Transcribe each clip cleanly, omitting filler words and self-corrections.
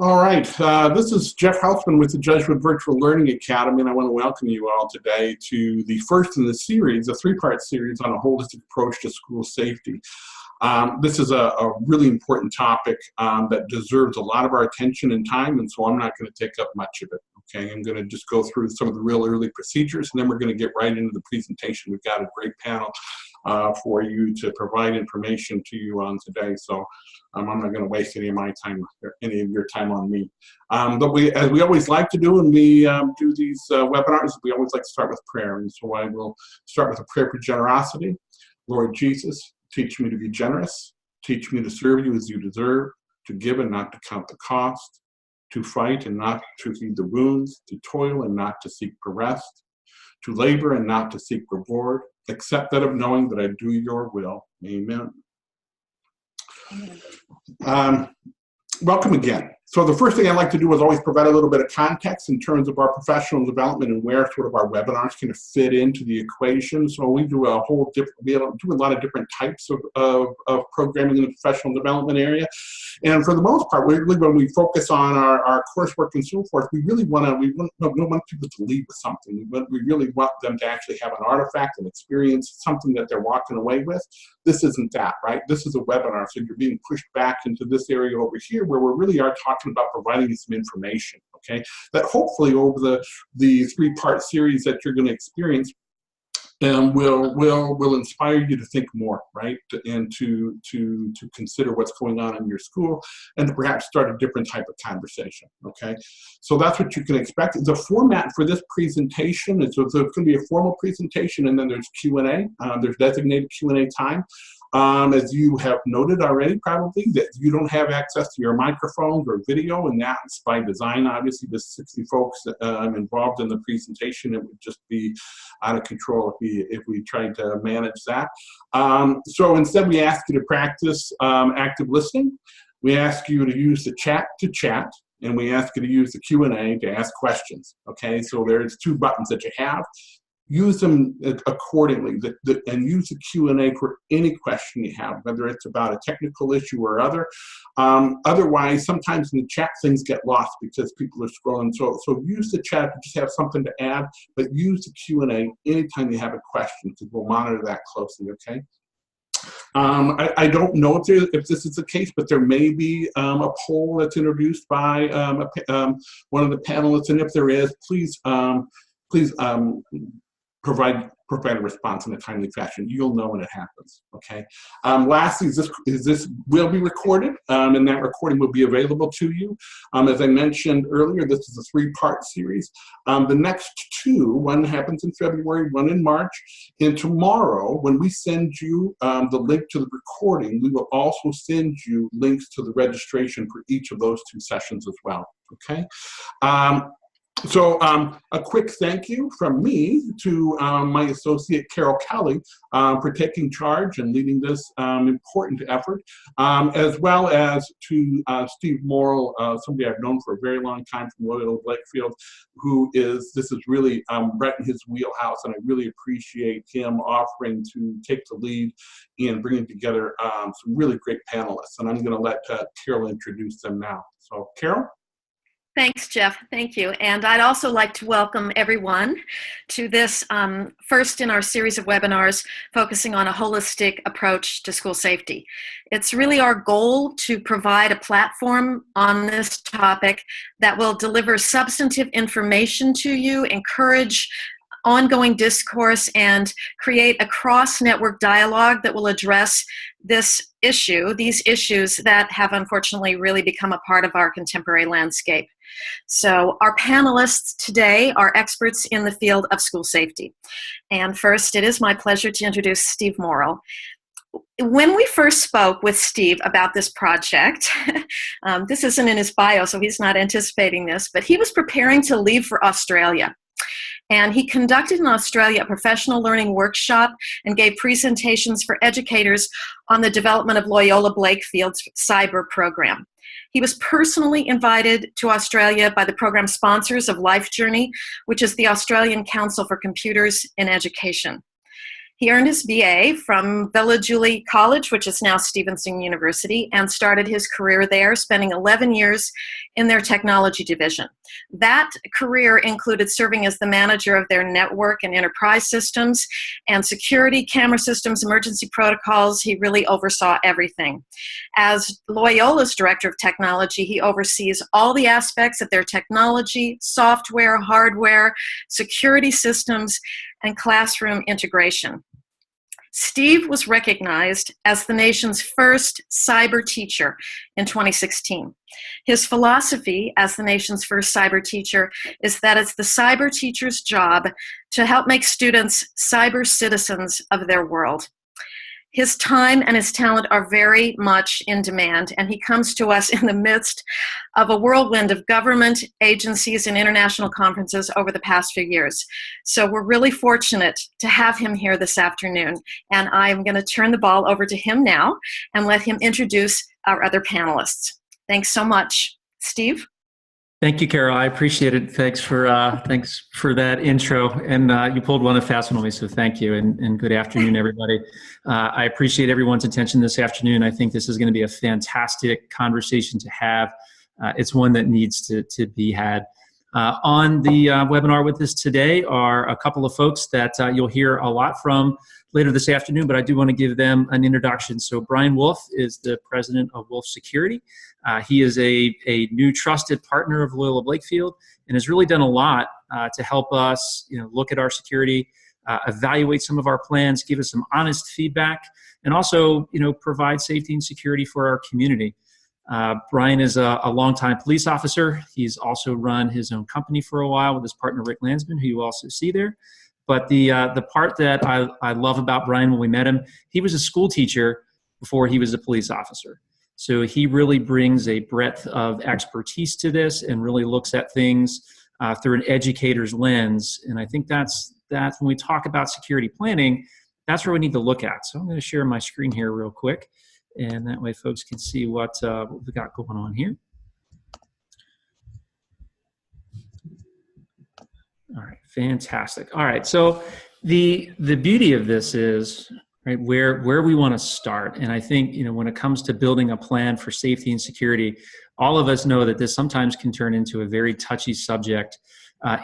All right, this is Jeff Hausman with the Jesuit Virtual Learning Academy, and I want to welcome you all today to the first in the series, a three-part series on a holistic approach to school safety. This is a really important topic that deserves a lot of our attention and time, and so I'm not going to take up much of it. Okay, I'm going to just go through some of the real early procedures, and then we're going to get right into the presentation. We've got a great panel for you to provide information to you on today, so I'm not going to waste any of my time or any of your time on me. But as we always like to do when we do these webinars, we always like to start with prayer, and so I will start with a prayer for generosity. Lord Jesus, teach me to be generous. Teach me to serve you as you deserve, to give and not to count the cost, to fight and not to feed the wounds, to toil and not to seek for rest, to labor and not to seek reward, except that of knowing that I do your will. Amen. Welcome again. So the first thing I like to do is always provide a little bit of context in terms of our professional development and where sort of our webinars can fit into the equation. So we do a whole different, we do a lot of different types of programming in the professional development area. And for the most part, really when we focus on our coursework and so forth, we really want people to leave with something. We really want them to actually have an artifact, an experience, something that they're walking away with. This isn't that, right? This is a webinar, so you're being pushed back into this area over here where we really are talking about providing you some information, okay? That hopefully over the three-part series that you're going to experience will inspire you to think more, right? And to consider what's going on in your school and to perhaps start a different type of conversation, okay? So that's what you can expect. The format for this presentation is it's going to be a formal presentation, and then there's Q&A. There's designated Q&A time. As you have noted already, probably, that you don't have access to your microphones or video, and that's by design. Obviously, the 60 folks involved in the presentation, it would just be out of control if we tried to manage that. So instead, we ask you to practice active listening. We ask you to use the chat to chat, and we ask you to use the Q&A to ask questions. Okay, so there's two buttons that you have. Use them accordingly, and use the Q&A for any question you have, whether it's about a technical issue or other. Otherwise, sometimes in the chat things get lost because people are scrolling. So use the chat if you just have something to add, but use the Q&A anytime you have a question, because we'll monitor that closely, okay? I don't know if this is the case, but there may be a poll that's introduced by one of the panelists, and if there is, please provide a response in a timely fashion. You'll know when it happens, okay? Lastly, this will be recorded, and that recording will be available to you. As I mentioned earlier, this is a three-part series. The next two, one happens in February, one in March, and tomorrow, when we send you the link to the recording, we will also send you links to the registration for each of those two sessions as well, okay? So a quick thank you from me to my associate Carol Kelly for taking charge and leading this important effort, as well as to Steve Morrill, somebody I've known for a very long time from Loyola Blakefield, this is really right in his wheelhouse, and I really appreciate him offering to take the lead in bringing together some really great panelists, and I'm going to let Carol introduce them now. So Carol? Thanks, Jeff. Thank you. And I'd also like to welcome everyone to this first in our series of webinars focusing on a holistic approach to school safety. It's really our goal to provide a platform on this topic that will deliver substantive information to you, encourage ongoing discourse, and create a cross-network dialogue that will address these issues that have unfortunately really become a part of our contemporary landscape. So our panelists today are experts in the field of school safety. And first, it is my pleasure to introduce Steve Morrill. When we first spoke with Steve about this project, this isn't in his bio, so he's not anticipating this, but he was preparing to leave for Australia. And he conducted in Australia a professional learning workshop and gave presentations for educators on the development of Loyola Blakefield's cyber program. He was personally invited to Australia by the program sponsors of Life Journey, which is the Australian Council for Computers in Education. He earned his BA from Villa Julie College, which is now Stevenson University, and started his career there, spending 11 years in their technology division. That career included serving as the manager of their network and enterprise systems and security, camera systems, emergency protocols. He really oversaw everything. As Loyola's director of technology, he oversees all the aspects of their technology, software, hardware, security systems, and classroom integration. Steve was recognized as the nation's first cyber teacher in 2016. His philosophy as the nation's first cyber teacher is that it's the cyber teacher's job to help make students cyber citizens of their world. His time and his talent are very much in demand, and he comes to us in the midst of a whirlwind of government, agencies, and international conferences over the past few years. So we're really fortunate to have him here this afternoon, and I'm going to turn the ball over to him now and let him introduce our other panelists. Thanks so much. Steve? Thank you, Carol. I appreciate it. Thanks for that intro. And you pulled one fast one on me, so thank you. And good afternoon, everybody. I appreciate everyone's attention this afternoon. I think this is going to be a fantastic conversation to have. It's one that needs to be had. On the webinar with us today are a couple of folks that you'll hear a lot from later this afternoon, but I do want to give them an introduction. So Brian Wolf is the president of Wolf Security. He is a new trusted partner of Loyola Blakefield and has really done a lot to help us look at our security, evaluate some of our plans, give us some honest feedback, and also provide safety and security for our community. Brian is a longtime police officer. He's also run his own company for a while with his partner Rick Landsman, who you also see there. But the part that I love about Brian when we met him, he was a school teacher before he was a police officer. So he really brings a breadth of expertise to this and really looks at things through an educator's lens. And I think that's when we talk about security planning, that's where we need to look at. So I'm going to share my screen here real quick, and that way folks can see what we got going on here. All right, fantastic. All right, so the beauty of this is where we want to start. And I think when it comes to building a plan for safety and security, all of us know that this sometimes can turn into a very touchy subject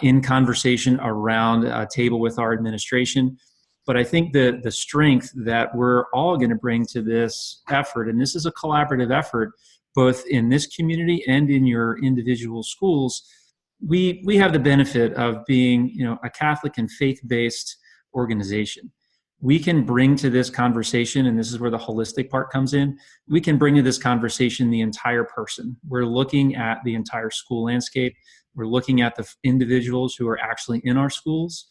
in conversation around a table with our administration. But I think the strength that we're all going to bring to this effort, and this is a collaborative effort, both in this community and in your individual schools, we have the benefit of being a Catholic and faith-based organization. We can bring to this conversation, and this is where the holistic part comes in, we can bring to this conversation the entire person. We're looking at the entire school landscape. We're looking at the individuals who are actually in our schools.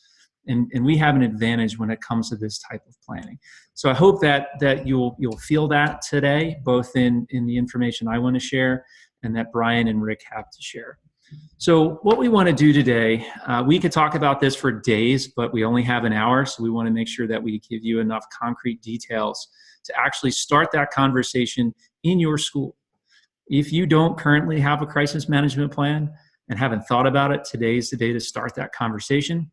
And we have an advantage when it comes to this type of planning. So I hope that you'll feel that today, both in the information I want to share and that Brian and Rick have to share. So what we want to do today, we could talk about this for days, but we only have an hour, so we want to make sure that we give you enough concrete details to actually start that conversation in your school. If you don't currently have a crisis management plan and haven't thought about it, today is the day to start that conversation.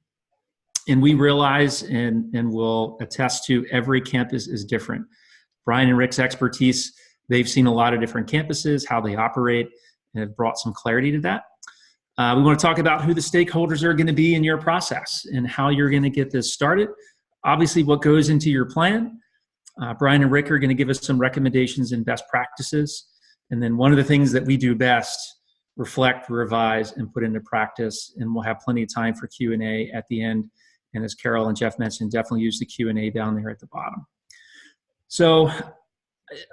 And we realize and will attest to every campus is different. Brian and Rick's expertise, they've seen a lot of different campuses, how they operate, and have brought some clarity to that. We want to talk about who the stakeholders are going to be in your process and how you're going to get this started. Obviously, what goes into your plan. Brian and Rick are going to give us some recommendations and best practices. And then one of the things that we do best, reflect, revise, and put into practice. And we'll have plenty of time for Q&A at the end. And as Carol and Jeff mentioned, definitely use the Q&A down there at the bottom. So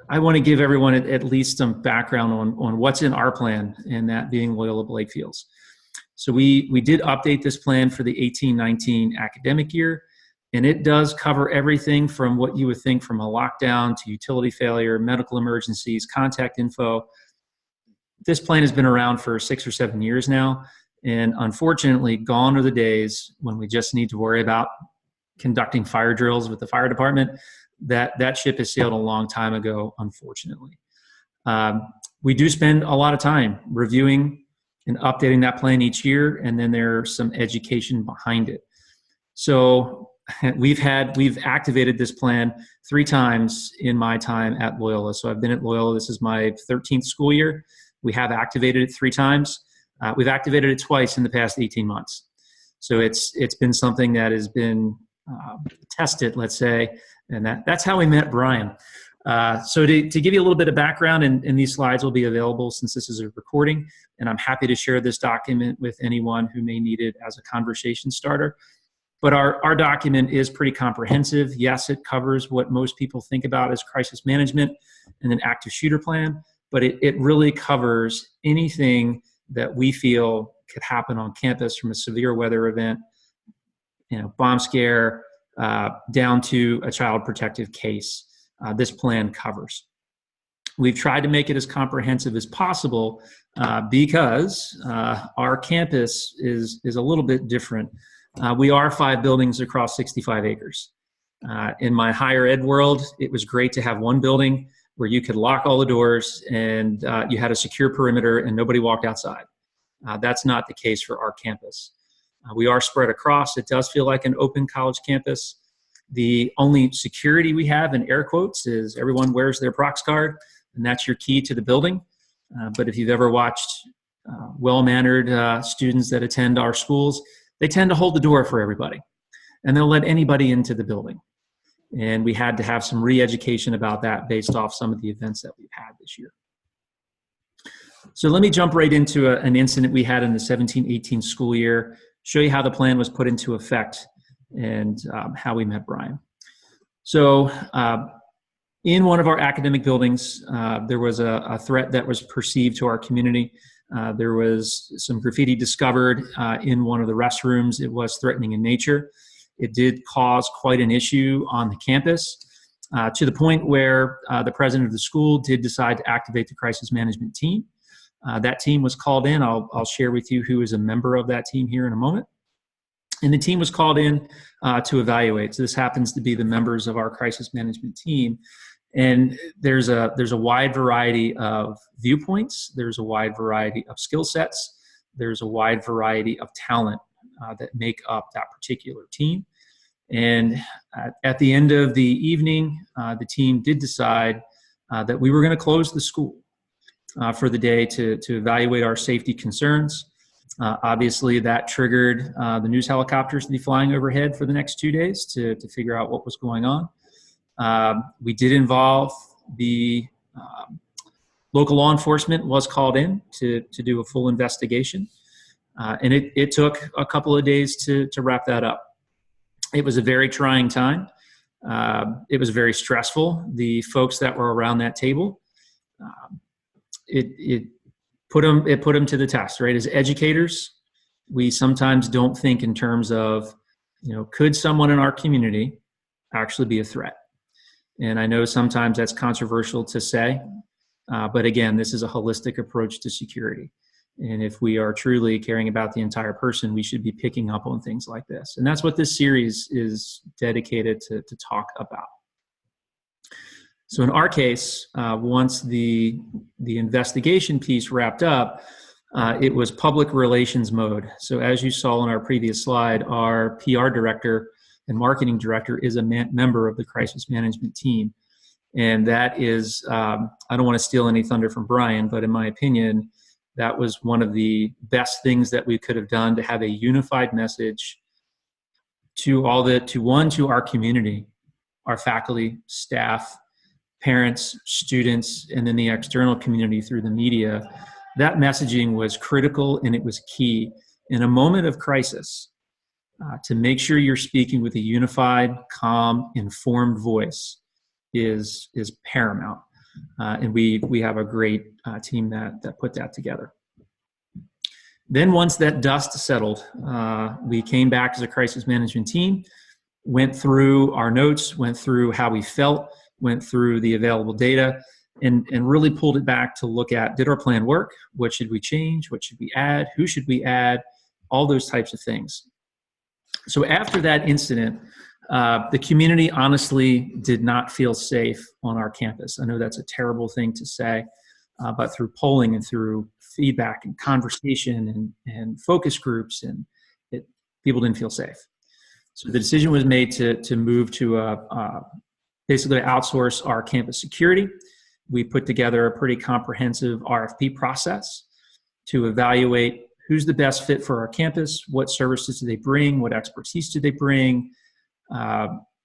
I want to give everyone at least some background on what's in our plan, and that being Loyola Blakefield's. So we did update this plan for the 18-19 academic year, and it does cover everything from what you would think from a lockdown to utility failure, medical emergencies, contact info. This plan has been around for 6 or 7 years now, and unfortunately, gone are the days when we just need to worry about conducting fire drills with the fire department. That ship has sailed a long time ago, unfortunately. We do spend a lot of time reviewing and updating that plan each year, and then there's some education behind it. So we've activated this plan 3 times in my time at Loyola. So I've been at Loyola. This is my 13th school year. We have activated it 3 times. We've activated it twice in the past 18 months. So it's been something that has been tested, let's say, and that's how we met Brian. So to give you a little bit of background, and these slides will be available since this is a recording, and I'm happy to share this document with anyone who may need it as a conversation starter. But our document is pretty comprehensive. Yes, it covers what most people think about as crisis management and an active shooter plan, but it really covers anything that we feel could happen on campus, from a severe weather event, bomb scare, down to a child protective case. This plan covers. We've tried to make it as comprehensive as possible because our campus is a little bit different. We are 5 buildings across 65 acres. In my higher ed world, it was great to have one building where you could lock all the doors and you had a secure perimeter and nobody walked outside. That's not the case for our campus. We are spread across. It does feel like an open college campus. The only security we have, in air quotes, is everyone wears their Prox card, and that's your key to the building. But if you've ever watched well-mannered students that attend our schools, they tend to hold the door for everybody, and they'll let anybody into the building. And we had to have some re-education about that based off some of the events that we've had this year. So let me jump right into an incident we had in the 17-18 school year, show you how the plan was put into effect, and how we met Brian. So in one of our academic buildings, there was a threat that was perceived to our community. There was some graffiti discovered in one of the restrooms. It was threatening in nature. It did cause quite an issue on the campus, to the point where the president of the school did decide to activate the crisis management team. That team was called in. I'll share with you who is a member of that team here in a moment. And the team was called in to evaluate. So this happens to be the members of our crisis management team. And there's a wide variety of viewpoints. There's a wide variety of skill sets. There's a wide variety of talent that make up that particular team. And at the end of the evening, the team did decide that we were going to close the school for the day to evaluate our safety concerns. Obviously, that triggered the news helicopters to be flying overhead for the next 2 days to figure out what was going on. We did involve the local law enforcement was called in to do a full investigation. And it took a couple of days to wrap that up. It was a very trying time. It was very stressful. The folks that were around that table, it put them to the test, right? As educators, we sometimes don't think in terms of, could someone in our community actually be a threat? And I know sometimes that's controversial to say, but again, this is a holistic approach to security. And if we are truly caring about the entire person, we should be picking up on things like this. And that's what this series is dedicated to talk about. So in our case, once the investigation piece wrapped up, it was public relations mode. So as you saw in our previous slide, our PR director and marketing director is a member of the crisis management team. And that is, I don't want to steal any thunder from Brian, but in my opinion, that was one of the best things that we could have done, to have a unified message to our community, our faculty, staff, parents, students, and then the external community through the media. That messaging was critical, and it was key in a moment of crisis, to make sure you're speaking with a unified, calm, informed voice is paramount. And we have a great team that put that together. Then once that dust settled, we came back as a crisis management team, went through our notes, went through how we felt, went through the available data, and really pulled it back to look at, did our plan work? What should we change? What should we add? Who should we add? All those types of things. So after that incident, the community honestly did not feel safe on our campus. I know that's a terrible thing to say, but through polling and through feedback and conversation and focus groups, people didn't feel safe. So the decision was made to move to basically outsource our campus security. We put together a pretty comprehensive RFP process to evaluate who's the best fit for our campus, what services do they bring, what expertise do they bring.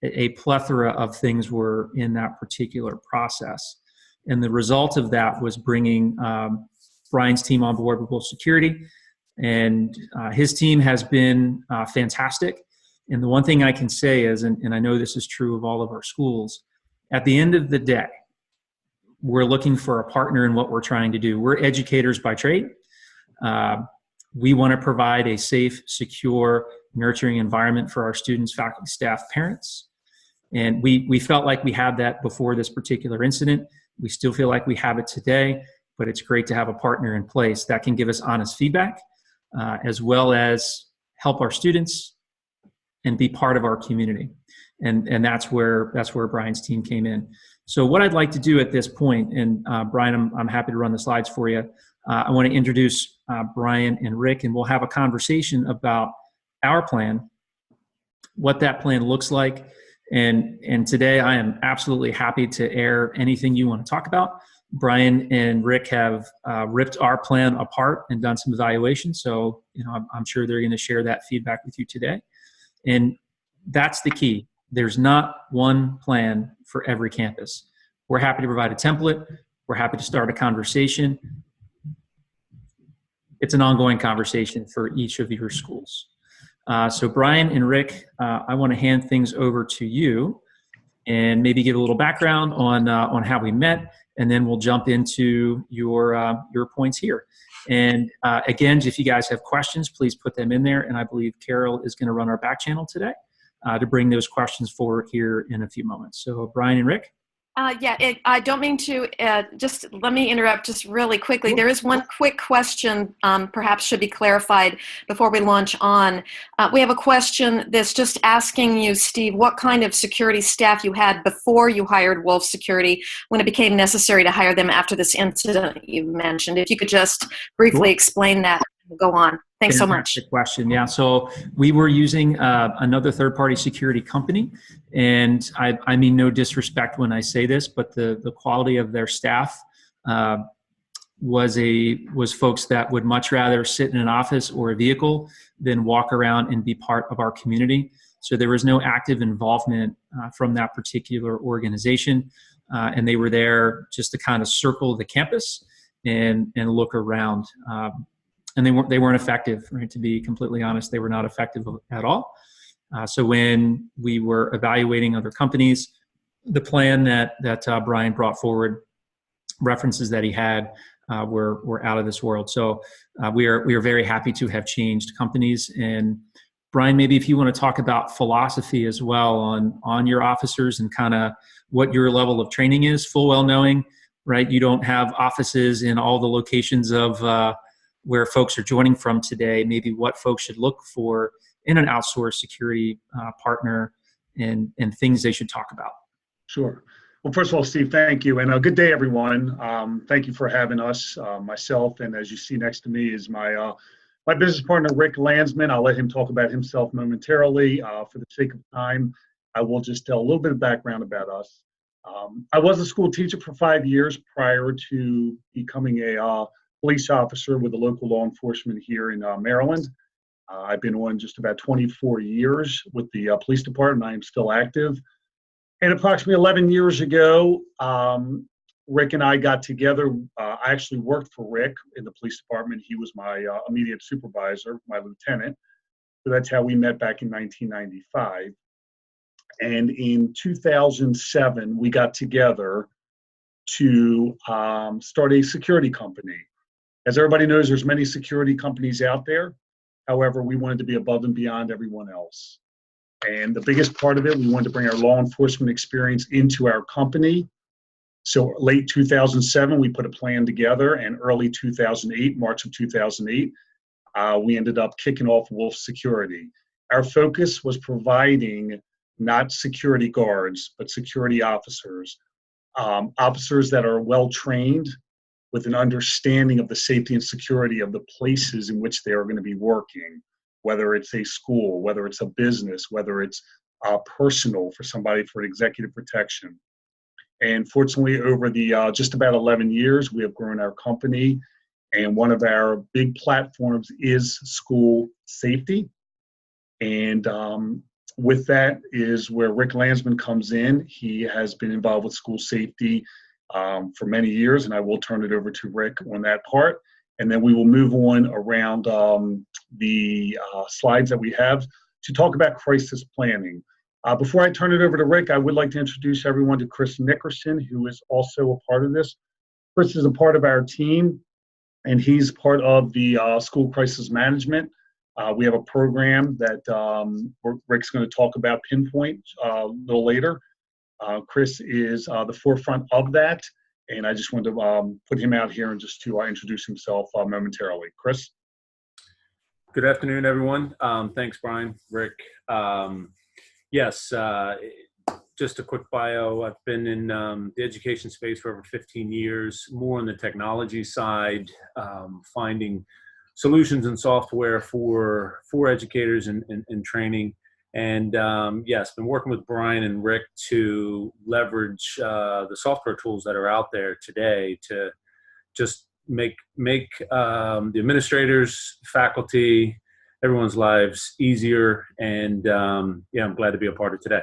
A plethora of things were in that particular process. And the result of that was bringing Brian's team on board with Wolf Security. And his team has been fantastic. And the one thing I can say is, and I know this is true of all of our schools, at the end of the day, we're looking for a partner in what we're trying to do. We're educators by trade. We want to provide a safe, secure, nurturing environment for our students, faculty, staff, parents. And we felt like we had that before this particular incident. We still feel like we have it today, but it's great to have a partner in place that can give us honest feedback, as well as help our students and be part of our community. And that's where Brian's team came in. So what I'd like to do at this point, and Brian, I'm happy to run the slides for you. I want to introduce Brian and Rick, and we'll have a conversation about our plan, what that plan looks like. And today I am absolutely happy to air anything you want to talk about. Brian and Rick have ripped our plan apart and done some evaluation. So, I'm sure they're going to share that feedback with you today. And that's the key. There's not one plan for every campus. We're happy to provide a template. We're happy to start a conversation. It's an ongoing conversation for each of your schools. So Brian and Rick, I want to hand things over to you and maybe give a little background on how we met, and then we'll jump into your points here. And again, if you guys have questions, please put them in there. And I believe Carol is going to run our back channel today to bring those questions forward here in a few moments. So Brian and Rick. I don't mean to, just let me interrupt just really quickly. There is one quick question perhaps should be clarified before we launch on. We have a question that's just asking you, Steve, what kind of security staff you had before you hired Wolf Security when it became necessary to hire them after this incident you mentioned. If you could just briefly explain that. Go on. Thanks so much. Good question. Yeah. So we were using another third-party security company, and I mean no disrespect when I say this, but the quality of their staff was folks that would much rather sit in an office or a vehicle than walk around and be part of our community. So there was no active involvement from that particular organization, and they were there just to kind of circle the campus and look around. And they weren't effective, right? To be completely honest, they were not effective at all. So when we were evaluating other companies, the plan that Brian brought forward, references that he had, were out of this world. So we are very happy to have changed companies. And Brian, maybe if you want to talk about philosophy as well on your officers and kind of what your level of training is, full well knowing, right? You don't have offices in all the locations of where folks are joining from today, maybe what folks should look for in an outsourced security partner and things they should talk about. Sure. Well, first of all, Steve, thank you. And good day, everyone. Thank you for having us, myself. And as you see next to me is my business partner, Rick Landsman. I'll let him talk about himself momentarily. For the sake of time, I will just tell a little bit of background about us. I was a school teacher for 5 years prior to becoming a police officer with the local law enforcement here in Maryland. I've been on just about 24 years with the police department. I am still active. And approximately 11 years ago, Rick and I got together. I actually worked for Rick in the police department. He was my immediate supervisor, my lieutenant. So that's how we met back in 1995. And in 2007, we got together to start a security company. As everybody knows, there's many security companies out there. However, we wanted to be above and beyond everyone else. And the biggest part of it, we wanted to bring our law enforcement experience into our company. So late 2007, we put a plan together, and early 2008, March of 2008, we ended up kicking off Wolf Security. Our focus was providing not security guards, but security officers, officers that are well-trained, with an understanding of the safety and security of the places in which they are going to be working, whether it's a school, whether it's a business, whether it's personal for somebody for executive protection. And fortunately, over the just about 11 years, we have grown our company. And one of our big platforms is school safety. And with that is where Rick Landsman comes in. He has been involved with school safety for many years, and I will turn it over to Rick on that part. And then we will move on around the slides that we have to talk about crisis planning. Before I turn it over to Rick, I would like to introduce everyone to Chris Nickerson, who is also a part of this. Chris is a part of our team, and he's part of the school crisis management. We have a program that Rick's going to talk about Pinpoint a little later. Chris is the forefront of that, and I just wanted to put him out here and just to introduce himself momentarily. Chris? Good afternoon, everyone. Thanks, Brian, Rick. Yes, just a quick bio. I've been in the education space for over 15 years, more on the technology side, finding solutions and software for educators and training. And yes, been working with Brian and Rick to leverage the software tools that are out there today to just make the administrators, faculty, everyone's lives easier. And yeah, I'm glad to be a part of today.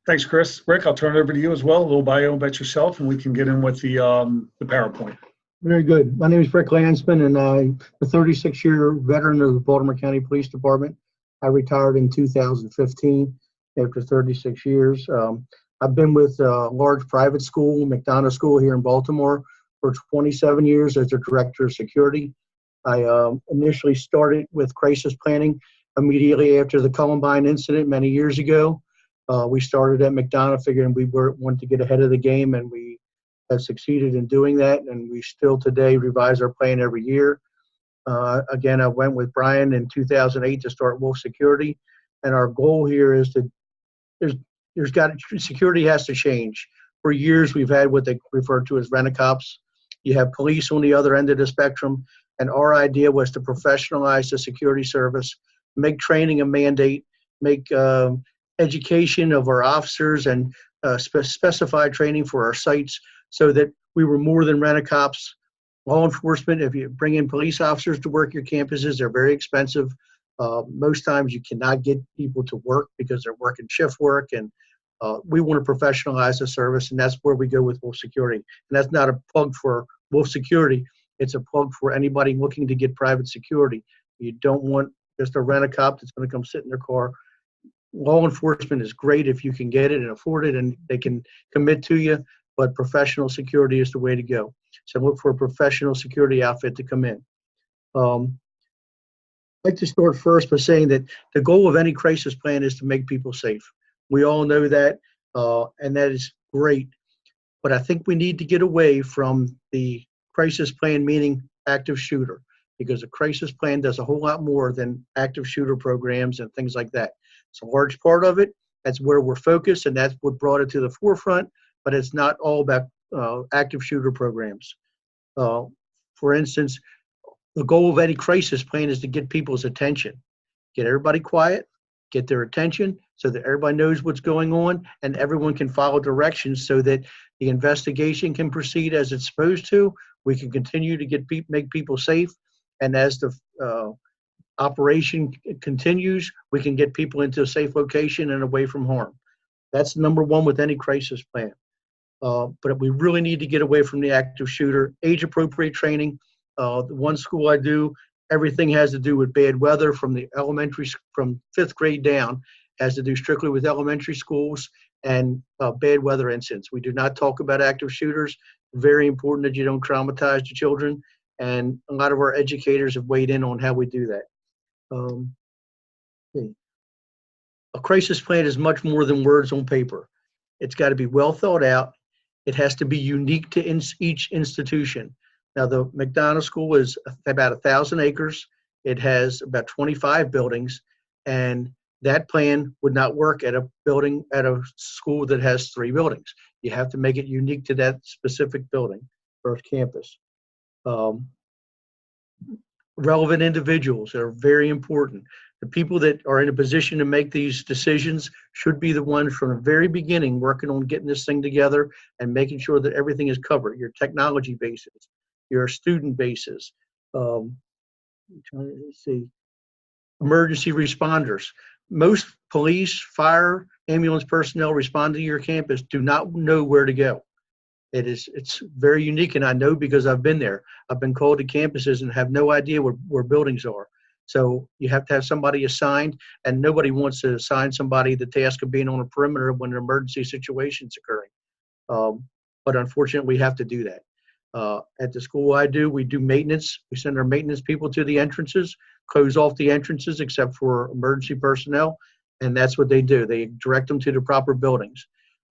Thanks, Chris. Rick, I'll turn it over to you as well. A little bio about yourself, and we can get in with the PowerPoint. Very good. My name is Rick Landsman, and I'm a 36-year veteran of the Baltimore County Police Department. I retired in 2015 after 36 years. I've been with a large private school, McDonough School here in Baltimore, for 27 years as the Director of Security. I initially started with crisis planning immediately after the Columbine incident many years ago. We started at McDonough figuring we wanted to get ahead of the game, and we have succeeded in doing that, and we still today revise our plan every year. Again, I went with Brian in 2008 to start Wolf Security, and our goal here is security has to change. For years, we've had what they refer to as rent-a-cops. You have police on the other end of the spectrum, and our idea was to professionalize the security service, make training a mandate, make education of our officers and specify training for our sites so that we were more than rent-a-cops. Law enforcement, if you bring in police officers to work your campuses, they're very expensive. Most times you cannot get people to work because they're working shift work, and we want to professionalize the service, and that's where we go with Wolf Security. And that's not a plug for Wolf Security. It's a plug for anybody looking to get private security. You don't want just a rent-a-cop that's going to come sit in their car. Law enforcement is great if you can get it and afford it and they can commit to you, but professional security is the way to go. So look for a professional security outfit to come in. I'd like to start first by saying that the goal of any crisis plan is to make people safe. We all know that, and that is great. But I think we need to get away from the crisis plan meaning active shooter, because a crisis plan does a whole lot more than active shooter programs and things like that. It's a large part of it. That's where we're focused, and that's what brought it to the forefront, but it's not all about active shooter programs. For instance, the goal of any crisis plan is to get people's attention. Get everybody quiet, get their attention so that everybody knows what's going on and everyone can follow directions so that the investigation can proceed as it's supposed to. We can continue to make people safe, and as the operation continues, we can get people into a safe location and away from harm. That's number one with any crisis plan. But we really need to get away from the active shooter. Age-appropriate training. The one school I do, everything has to do with bad weather from from 5th grade down, has to do strictly with elementary schools and bad weather incidents. We do not talk about active shooters. Very important that you don't traumatize the children, and a lot of our educators have weighed in on how we do that. A crisis plan is much more than words on paper. It's got to be well thought out. It has to be unique to each institution. Now, the McDonough School is about 1,000 acres. It has about 25 buildings, and that plan would not work at a school that has 3 buildings. You have to make it unique to that specific building or campus. relevant individuals that are very important. The people that are in a position to make these decisions should be the ones from the very beginning working on getting this thing together and making sure that everything is covered. Your technology bases, your student bases, let's see, emergency responders. Most police, fire, ambulance personnel responding to your campus do not know where to go. It's very unique, and I know because I've been there. I've been called to campuses and have no idea where buildings are. So you have to have somebody assigned, and nobody wants to assign somebody the task of being on a perimeter when an emergency situation is occurring. But unfortunately, we have to do that. At the school we do maintenance. We send our maintenance people to the entrances, close off the entrances except for emergency personnel, and that's what they do. They direct them to the proper buildings.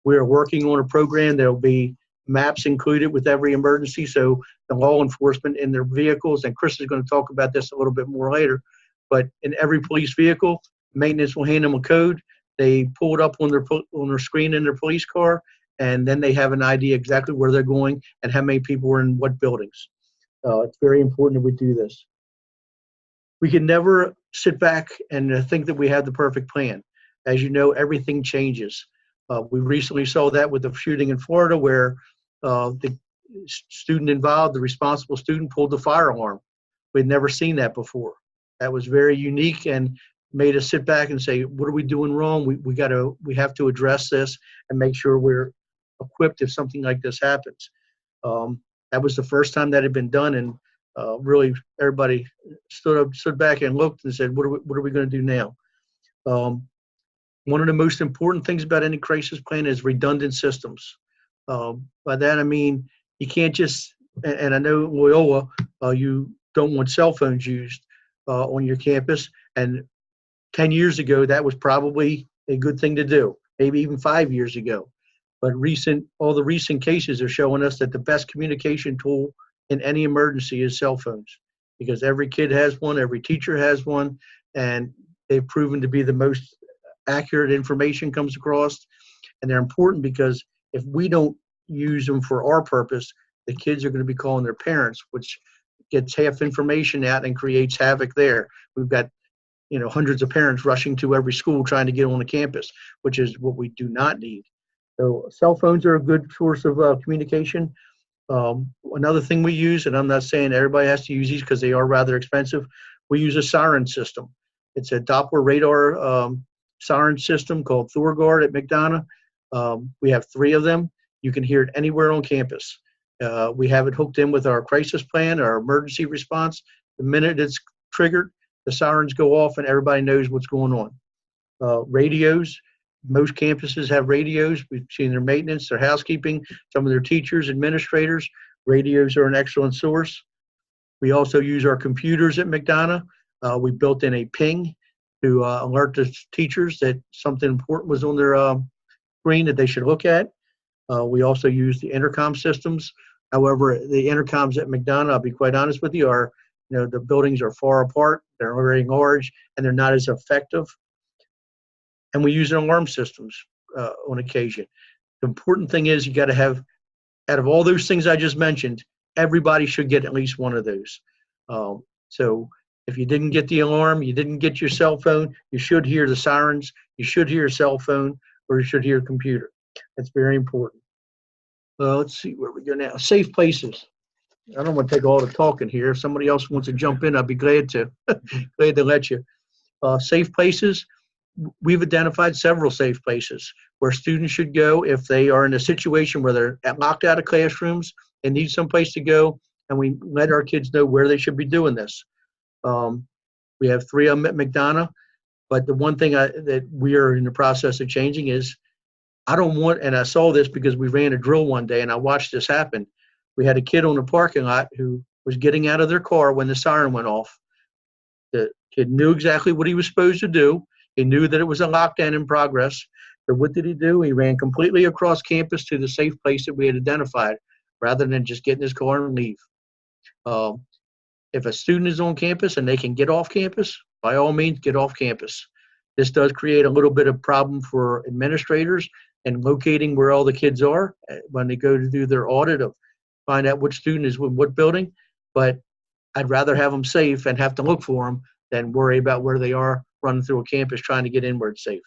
We are working on a program that will be maps included with every emergency, so the law enforcement in their vehicles, and Chris is going to talk about this a little bit more later, but in every police vehicle, maintenance will hand them a code. They pull it up on their screen in their police car, and then they have an idea exactly where they're going and how many people are in what buildings. It's very important that we do this. We can never sit back and think that we have the perfect plan. As you know, everything changes. We recently saw that with the shooting in Florida where the student involved, the responsible student, pulled the fire alarm. We'd never seen that before. That was very unique and made us sit back and say, what are we doing wrong? We have to address this and make sure we're equipped if something like this happens. That was the first time that had been done, and really everybody stood back and looked and said, what are we going to do now? One of the most important things about any crisis plan is redundant systems. By that I mean you can't just, and I know Loyola, you don't want cell phones used on your campus, and 10 years ago that was probably a good thing to do, maybe even 5 years ago. But all the recent cases are showing us that the best communication tool in any emergency is cell phones, because every kid has one, every teacher has one, and they've proven to be the most accurate information comes across. And they're important because if we don't use them for our purpose, the kids are going to be calling their parents, which gets half information out and creates havoc there. We've got hundreds of parents rushing to every school trying to get on the campus, which is what we do not need. So cell phones are a good source of communication. Another thing we use, and I'm not saying everybody has to use these because they are rather expensive, we use a siren system. It's a Doppler radar siren system called ThorGuard at McDonough. We have 3 of them. You can hear it anywhere on campus. We have it hooked in with our crisis plan, our emergency response. The minute it's triggered, the sirens go off and everybody knows what's going on. Radios. Most campuses have radios. We've seen their maintenance, their housekeeping, some of their teachers, administrators. Radios are an excellent source. We also use our computers at McDonough. We built in a ping to alert the teachers that something important was on their screen that they should look at. We also use the intercom systems. However, the intercoms at McDonough, I'll be quite honest with you, the buildings are far apart, they're very large, and they're not as effective. And we use alarm systems on occasion. The important thing is you got to have, out of all those things I just mentioned, everybody should get at least one of those. So if you didn't get the alarm, you didn't get your cell phone, you should hear the sirens, you should hear a cell phone, or you should hear a computer. That's very important. Let's see where we go now. Safe places. I don't want to take all the talking here. If somebody else wants to jump in, I'd be glad to. Glad to let you. Safe places. We've identified several safe places where students should go if they are in a situation where they're locked out of classrooms and need someplace to go, and we let our kids know where they should be doing this. We have 3 of them at McDonough, but the one thing that we are in the process of changing is I don't want, and I saw this because we ran a drill one day and I watched this happen. We had a kid on the parking lot who was getting out of their car when the siren went off. The kid knew exactly what he was supposed to do. He knew that it was a lockdown in progress. So what did he do? He ran completely across campus to the safe place that we had identified rather than just get in his car and leave. If a student is on campus and they can get off campus, by all means, get off campus. This does create a little bit of problem for administrators and locating where all the kids are when they go to do their audit of find out which student is with what building. But I'd rather have them safe and have to look for them than worry about where they are running through a campus trying to get in where it's safe.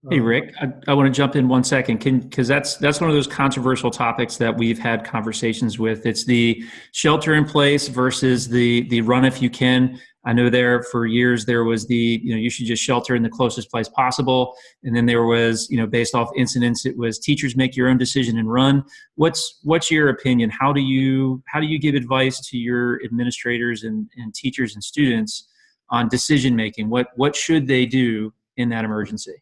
Hey, Rick, I want to jump in 1 second, because that's one of those controversial topics that we've had conversations with. It's the shelter in place versus the run if you can. I know there for years there was you should just shelter in the closest place possible, and then there was based off incidents it was teachers make your own decision and run. What's your opinion? How do you give advice to your administrators and teachers and students on decision making? What should they do in that emergency?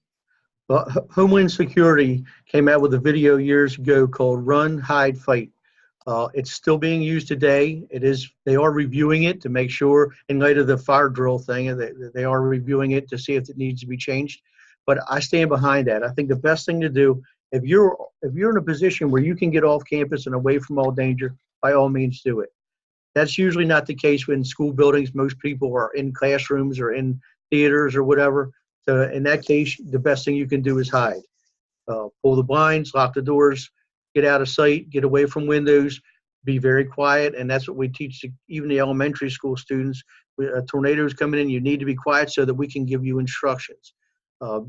Well, Homeland Security came out with a video years ago called Run, Hide, Fight. It's still being used today. They are reviewing it to make sure, in light of the fire drill thing, they are reviewing it to see if it needs to be changed. But I stand behind that. I think the best thing to do, if you're in a position where you can get off campus and away from all danger, by all means do it. That's usually not the case in school buildings. Most people are in classrooms or in theaters or whatever. So in that case, the best thing you can do is hide. Pull the blinds, lock the doors, get out of sight, get away from windows, be very quiet. And that's what we teach even the elementary school students. Tornadoes coming in, you need to be quiet so that we can give you instructions.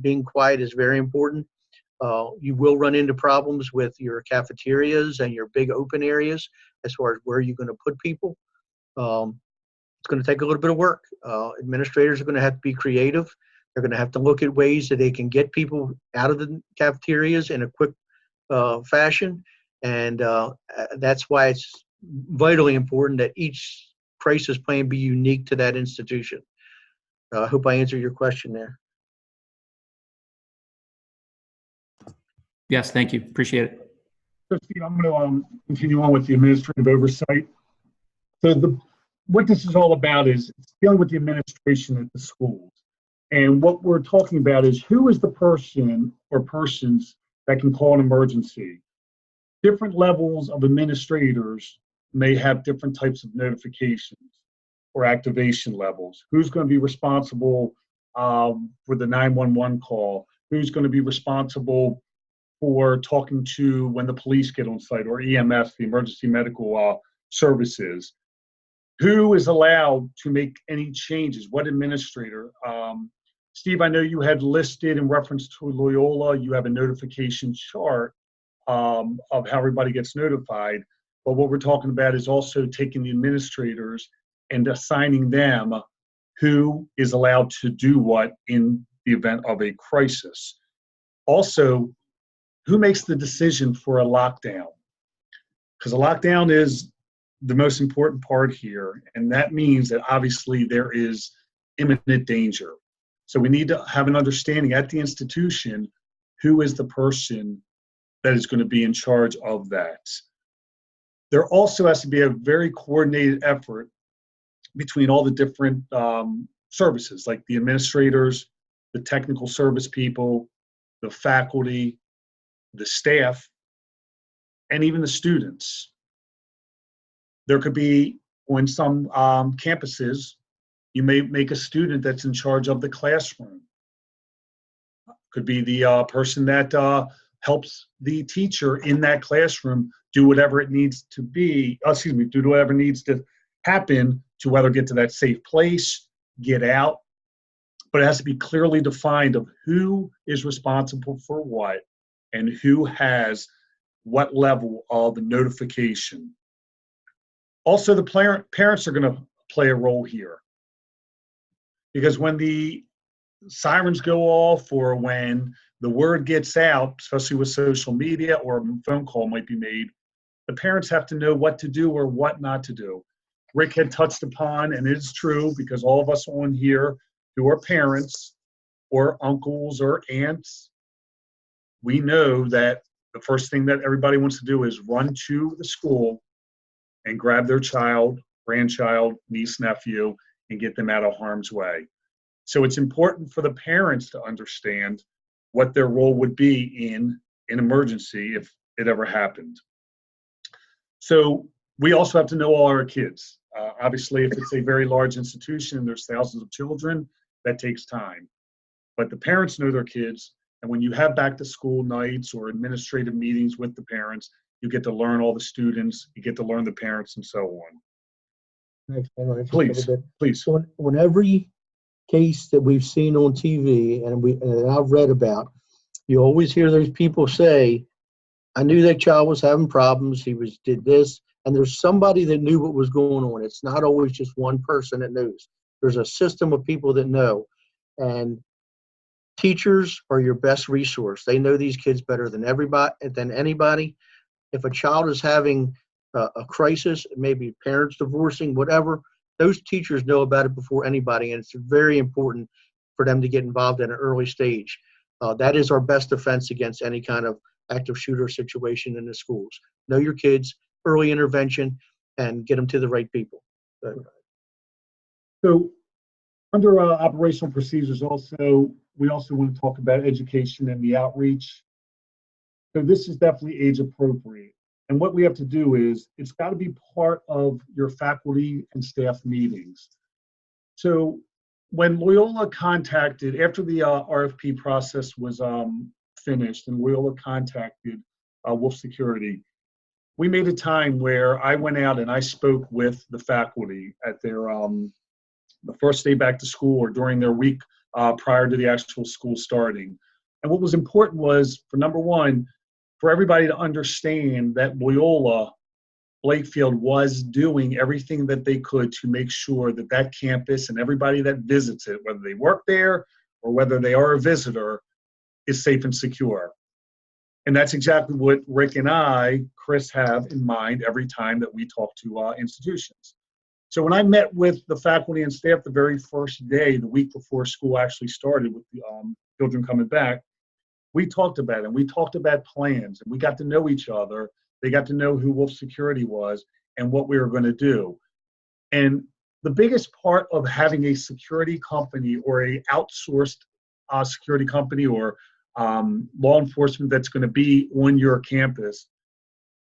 Being quiet is very important. You will run into problems with your cafeterias and your big open areas as far as where you're going to put people. It's going to take a little bit of work. Administrators are going to have to be creative. They're going to have to look at ways that they can get people out of the cafeterias in a quick fashion. And that's why it's vitally important that each crisis plan be unique to that institution. I hope I answered your question there. Yes, thank you. Appreciate it. So, Steve, I'm going to continue on with the administrative oversight. So what this is all about is dealing with the administration at the schools. And what we're talking about is who is the person or persons that can call an emergency. Different levels of administrators may have different types of notifications or activation levels. Who's going to be responsible for the 911 call? Who's going to be responsible for talking to when the police get on site, or EMS, the emergency medical services? Who is allowed to make any changes? What administrator? Steve, I know you had listed in reference to Loyola, you have a notification chart of how everybody gets notified. But what we're talking about is also taking the administrators and assigning them who is allowed to do what in the event of a crisis. Also, who makes the decision for a lockdown? Because a lockdown is the most important part here, and that means that obviously there is imminent danger. So we need to have an understanding at the institution who is the person that is going to be in charge of that. There also has to be a very coordinated effort between all the different services, like the administrators, the technical service people, the faculty, the staff, and even the students. There could be, on some campuses, you may make a student that's in charge of the classroom. Could be the person that helps the teacher in that classroom do whatever it needs to be, do whatever needs to happen to whether get to that safe place, get out. But it has to be clearly defined of who is responsible for what and who has what level of notification. Also, the parents are going to play a role here. Because when the sirens go off or when the word gets out, especially with social media or a phone call might be made, the parents have to know what to do or what not to do. Rick had touched upon, and it is true because all of us on here who are parents or uncles or aunts, we know that the first thing that everybody wants to do is run to the school and grab their child, grandchild, niece, nephew, and get them out of harm's way. So it's important for the parents to understand what their role would be in an emergency if it ever happened. So we also have to know all our kids. Obviously, if it's a very large institution and there's thousands of children, that takes time. But the parents know their kids, and when you have back to school nights or administrative meetings with the parents, you get to learn all the students, you get to learn the parents, and so on. Next, I don't know, just a Please. little bit. Please. So on every case that we've seen on TV and I've read about, you always hear those people say, I knew that child was having problems. Did this, and there's somebody that knew what was going on. It's not always just one person that knows. There's a system of people that know, and teachers are your best resource. They know these kids better than anybody. If a child is having a crisis, maybe parents divorcing, whatever, those teachers know about it before anybody, and it's very important for them to get involved at an early stage. That is our best defense against any kind of active shooter situation in the schools. Know your kids, early intervention, and get them to the right people. So under operational procedures also, we also want to talk about education and the outreach. So this is definitely age appropriate. And what we have to do is, it's got to be part of your faculty and staff meetings. So when Loyola contacted, after the RFP process was finished and Loyola contacted Wolf Security, we made a time where I went out and I spoke with the faculty at their the first day back to school or during their week prior to the actual school starting. And what was important was, for number one, for everybody to understand that Loyola Blakefield was doing everything that they could to make sure that that campus and everybody that visits it, whether they work there or whether they are a visitor, is safe and secure. And that's exactly what Rick and I, Chris, have in mind every time that we talk to institutions. So when I met with the faculty and staff the very first day, the week before school actually started with the children coming back, we talked about it, and we talked about plans, and we got to know each other. They got to know who Wolf Security was and what we were going to do. And the biggest part of having a security company or a outsourced security company or law enforcement that's going to be on your campus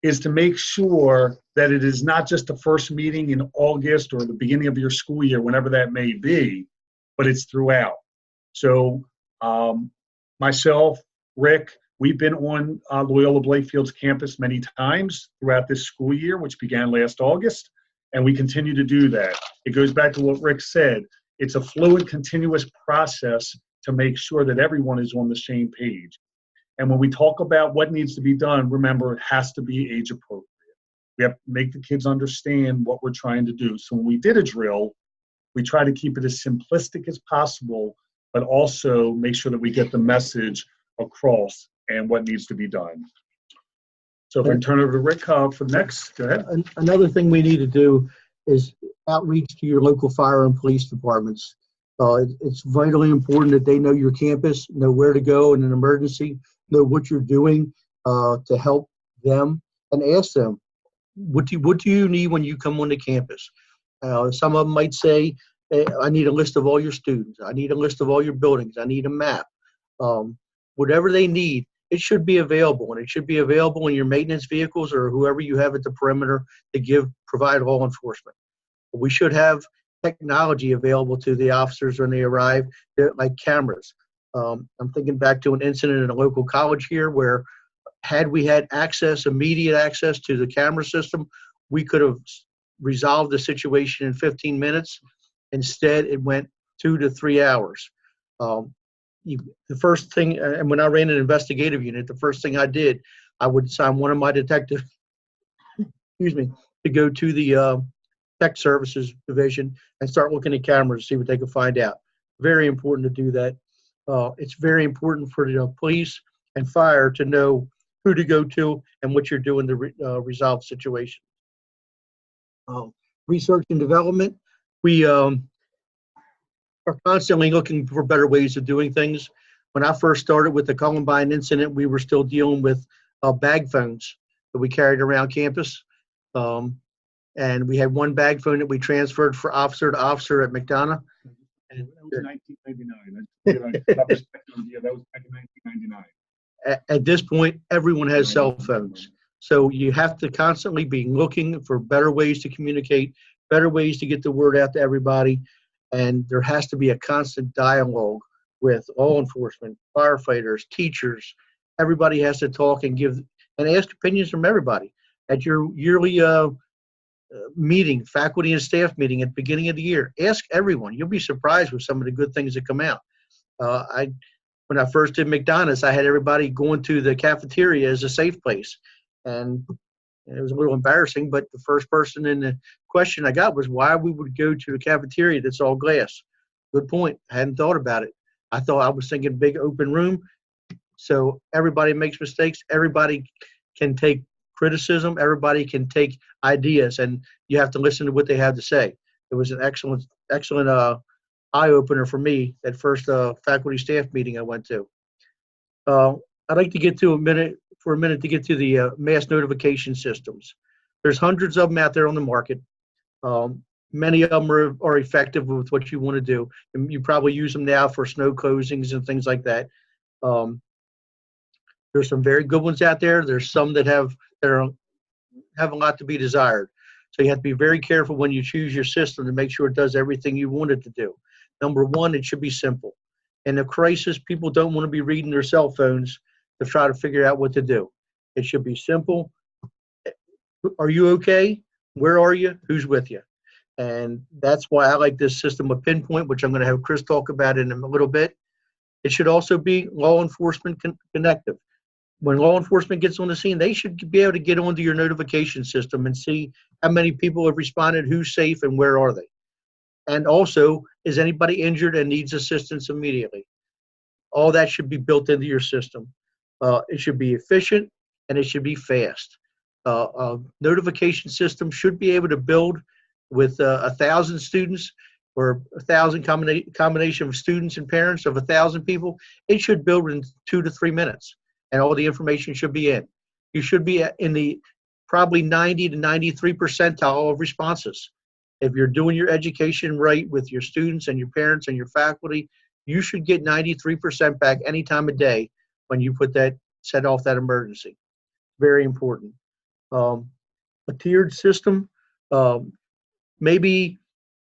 is to make sure that it is not just the first meeting in August or the beginning of your school year, whenever that may be, but it's throughout. So myself, Rick, we've been on Loyola Blakefield's campus many times throughout this school year, which began last August, and we continue to do that. It goes back to what Rick said. It's a fluid, continuous process to make sure that everyone is on the same page. And when we talk about what needs to be done, remember, it has to be age appropriate. We have to make the kids understand what we're trying to do. So when we did a drill, we try to keep it as simplistic as possible, but also make sure that we get the message across and what needs to be done. So if I can turn it over to Rick for next, go ahead. Another thing we need to do is outreach to your local fire and police departments. It's vitally important that they know your campus, know where to go in an emergency, know what you're doing to help them, and ask them, what do you need when you come on the campus? Some of them might say, I need a list of all your students. I need a list of all your buildings. I need a map. Whatever they need, it should be available, and it should be available in your maintenance vehicles or whoever you have at the perimeter to provide law enforcement. We should have technology available to the officers when they arrive, like cameras. I'm thinking back to an incident in a local college here where had we had immediate access to the camera system, we could have resolved the situation in 15 minutes. Instead, it went 2 to 3 hours. The first thing, and when I ran an investigative unit, the first thing I did, I would assign one of my detectives, to go to the tech services division and start looking at cameras to see what they could find out. Very important to do that. It's very important for the police and fire to know who to go to and what you're doing to resolve situations. Research and development. We are constantly looking for better ways of doing things. When I first started with the Columbine incident, we were still dealing with bag phones that we carried around campus. And we had one bag phone that we transferred for officer to officer at McDonough. And that was 1999. That was back in 1999. At this point, everyone has cell phones. So you have to constantly be looking for better ways to communicate, better ways to get the word out to everybody. And there has to be a constant dialogue with law enforcement, firefighters, teachers. Everybody has to talk and ask opinions from everybody. At your yearly meeting, faculty and staff meeting at the beginning of the year. Ask everyone. You'll be surprised with some of the good things that come out. When I first did McDonald's, I had everybody going to the cafeteria as a safe place. And it was a little embarrassing, but the first person in the question I got was why we would go to the cafeteria that's all glass. Good point. I hadn't thought about it. I was thinking big open room. So everybody makes mistakes. Everybody can take criticism. Everybody can take ideas, and you have to listen to what they have to say. It was an excellent eye-opener for me, that first faculty staff meeting I went to. I'd like to get to a minute to get to the mass notification systems. There's hundreds of them out there on the market. Many of them are effective with what you want to do. And you probably use them now for snow closings and things like that. There's some very good ones out there. There's some that have a lot to be desired. So you have to be very careful when you choose your system to make sure it does everything you want it to do. Number one, it should be simple. In a crisis, people don't want to be reading their cell phones to try to figure out what to do. It should be simple. Are you okay? Where are you? Who's with you? And that's why I like this system of Pinpoint, which I'm going to have Chris talk about in a little bit. It should also be law enforcement connective. When law enforcement gets on the scene, they should be able to get onto your notification system and see how many people have responded, who's safe, and where are they. And also, is anybody injured and needs assistance immediately? All that should be built into your system. It should be efficient, and it should be fast. A notification system should be able to build with 1,000 students or 1,000 combination of students and parents of 1,000 people. It should build in 2 to 3 minutes, and all the information should be in. You should be in the probably 90 to 93 percentile of responses. If you're doing your education right with your students and your parents and your faculty, you should get 93% back any time of day when you set off that emergency. Very important. A tiered system, maybe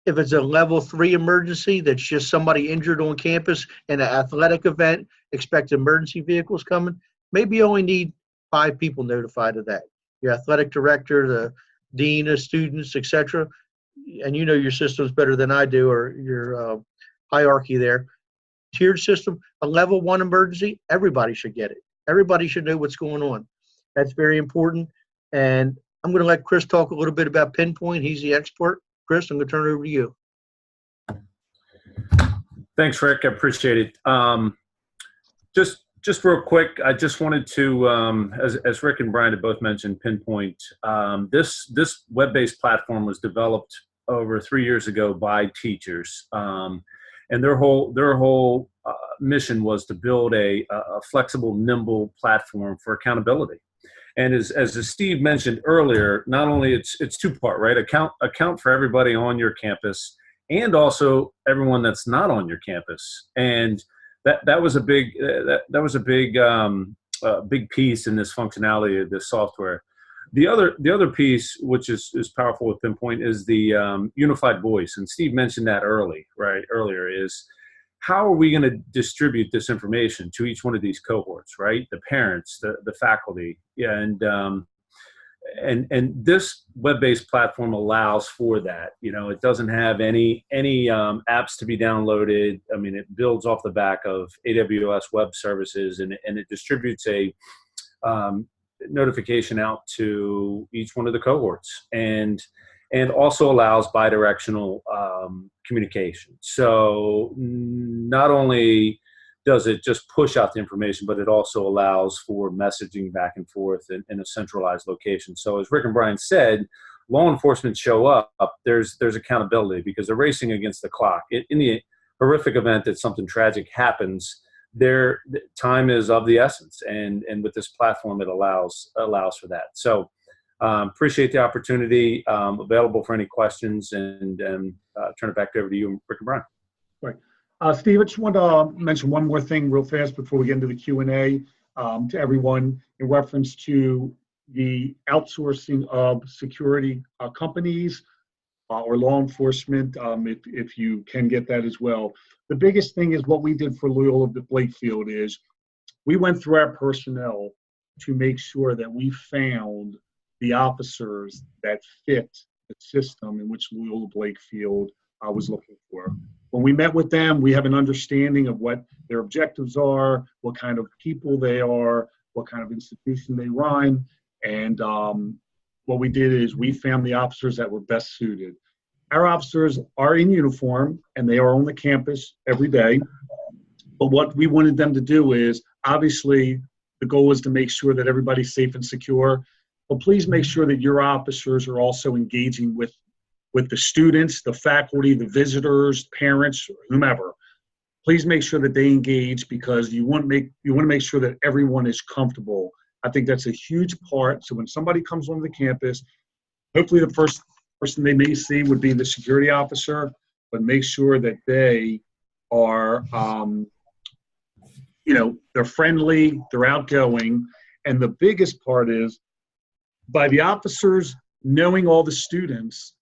if it's a level 3 emergency that's just somebody injured on campus in an athletic event, expect emergency vehicles coming, maybe you only need 5 people notified of that. Your athletic director, the dean of students, etc. And you know your systems better than I do, or your hierarchy there. Tiered system, a level 1 emergency, everybody should get it. Everybody should know what's going on. That's very important. And I'm going to let Chris talk a little bit about Pinpoint. He's the expert. Chris, I'm going to turn it over to you. Thanks, Rick. I appreciate it. Just real quick, I just wanted to, as Rick and Brian have both mentioned, Pinpoint. This web-based platform was developed over 3 years ago by teachers, and their whole mission was to build a flexible, nimble platform for accountability. And as Steve mentioned earlier, not only it's two-part, right? Account for everybody on your campus, and also everyone that's not on your campus. And that was a big big piece in this functionality of this software. The other piece, which is powerful with Pinpoint, is the unified voice. And Steve mentioned that earlier, is how are we going to distribute this information to each one of these cohorts, right? The parents, the faculty, and this web-based platform allows for that. You know, it doesn't have any apps to be downloaded. I mean, it builds off the back of AWS Web Services, and it distributes a notification out to each one of the cohorts, and also allows bidirectional communication. So not only does it just push out the information, but it also allows for messaging back and forth in a centralized location. So as Rick and Brian said, law enforcement show up, there's accountability because they're racing against the clock. In the horrific event that something tragic happens, their time is of the essence. And with this platform, it allows for that. So appreciate the opportunity, available for any questions, and turn it back over to you, Rick and Brian. Right. Steve, I just want to mention one more thing real fast before we get into the Q&A to everyone in reference to the outsourcing of security companies or law enforcement, if you can get that as well. The biggest thing is what we did for Loyola Blakefield is we went through our personnel to make sure that we found the officers that fit the system in which Loyola Blakefield was looking for. When we met with them, we have an understanding of what their objectives are, what kind of people they are, what kind of institution they run, and what we did is we found the officers that were best suited. Our officers are in uniform and they are on the campus every day. But what we wanted them to do is, obviously, the goal is to make sure that everybody's safe and secure. But please make sure that your officers are also engaging with the students, the faculty, the visitors, parents, whomever. Please make sure that they engage, because you want to make sure that everyone is comfortable. I think that's a huge part. So when somebody comes onto the campus, hopefully the first person they may see would be the security officer, but make sure that they are, they're friendly, they're outgoing. And the biggest part is, by the officers knowing all the students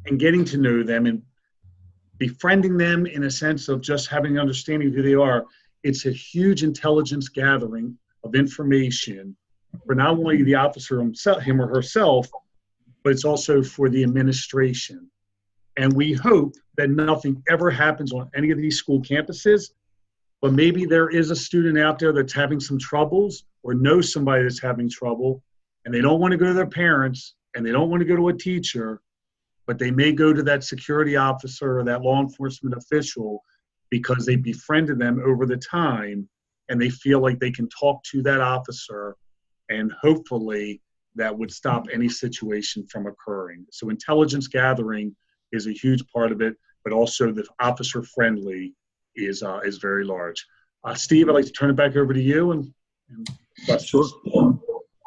and getting to know them and befriending them in a sense of just having an understanding of who they are, it's a huge intelligence gathering of information for not only the officer himself, him or herself, but it's also for the administration. And we hope that nothing ever happens on any of these school campuses, but maybe there is a student out there that's having some troubles or knows somebody that's having trouble, and they don't want to go to their parents and they don't want to go to a teacher, but they may go to that security officer or that law enforcement official because they befriended them over the time and they feel like they can talk to that officer, and hopefully that would stop any situation from occurring. So intelligence gathering is a huge part of it, but also the officer friendly is very large. Steve, I'd like to turn it back over to you. And Sure.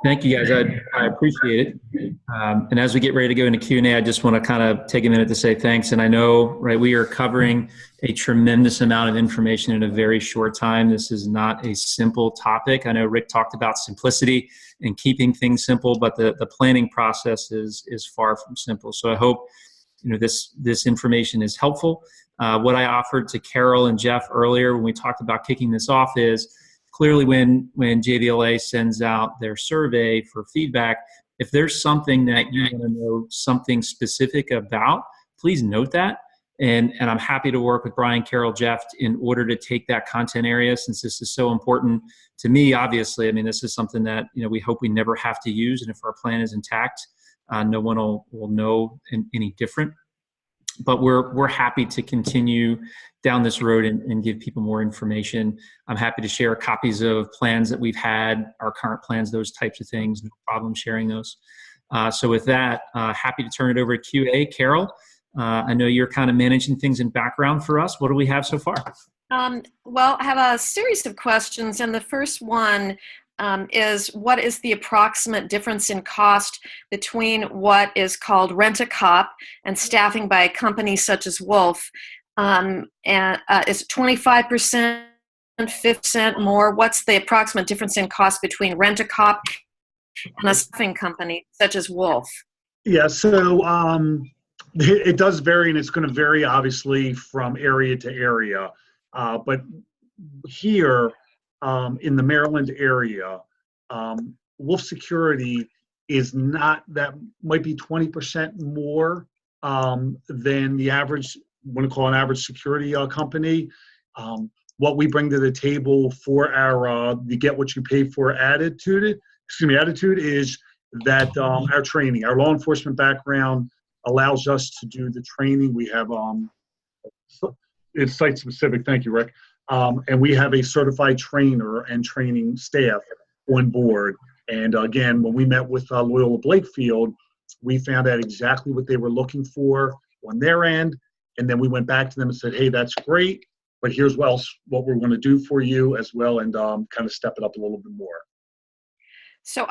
Thank you, guys. I appreciate it. And as we get ready to go into Q&A, I just want to kind of take a minute to say thanks. And I know, right, we are covering a tremendous amount of information in a very short time. This is not a simple topic. I know Rick talked about simplicity and keeping things simple, but the planning process is far from simple. So I hope this information is helpful. What I offered to Carol and Jeff earlier when we talked about kicking this off is, clearly when JVLA sends out their survey for feedback, if there's something that you want to know something specific about, please note that. And I'm happy to work with Brian, Carol, Jeff in order to take that content area, since this is so important to me. Obviously, I mean, this is something that we hope we never have to use. And if our plan is intact, no one will know any different. But we're happy to continue down this road and give people more information. I'm happy to share copies of plans that we've had, our current plans, those types of things. No problem sharing those. So with that, happy to turn it over to QA. Carol, I know you're kind of managing things in background for us. What do we have so far? Well, I have a series of questions, and the first one is, what is the approximate difference in cost between what is called Rent-A-Cop and staffing by companies such as Wolf? And is it 25%, 50% more? What's the approximate difference in cost between Rent-A-Cop and a staffing company such as Wolf? Yeah, so it does vary, and it's going to vary obviously from area to area. But here in the Maryland area, Wolf Security is not, that might be 20% more than the average, want to call an average security company. What we bring to the table for our the get what you pay for attitude is that our training, our law enforcement background allows us to do the training. We have it's site specific. Thank you, Rick. And we have a certified trainer and training staff on board. And again, when we met with Loyola Blakefield, we found out exactly what they were looking for on their end. And then we went back to them and said, hey, that's great, but here's what we're going to do for you as well, and kind of step it up a little bit more. So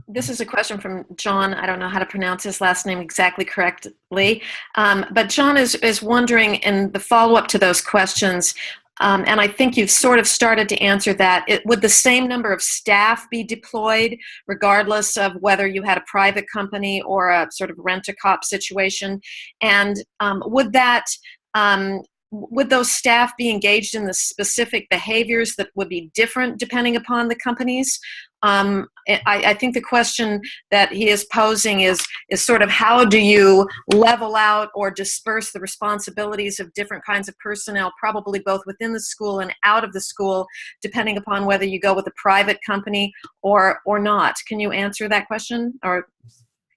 this is a question from John. I don't know how to pronounce his last name exactly correctly, but John is wondering in the follow-up to those questions, and I think you've sort of started to answer that. Would the same number of staff be deployed regardless of whether you had a private company or a sort of rent-a-cop situation? And would would those staff be engaged in the specific behaviors that would be different depending upon the companies? I think the question that he is posing is sort of how do you level out or disperse the responsibilities of different kinds of personnel, probably both within the school and out of the school, depending upon whether you go with a private company or not. Can you answer that question? Or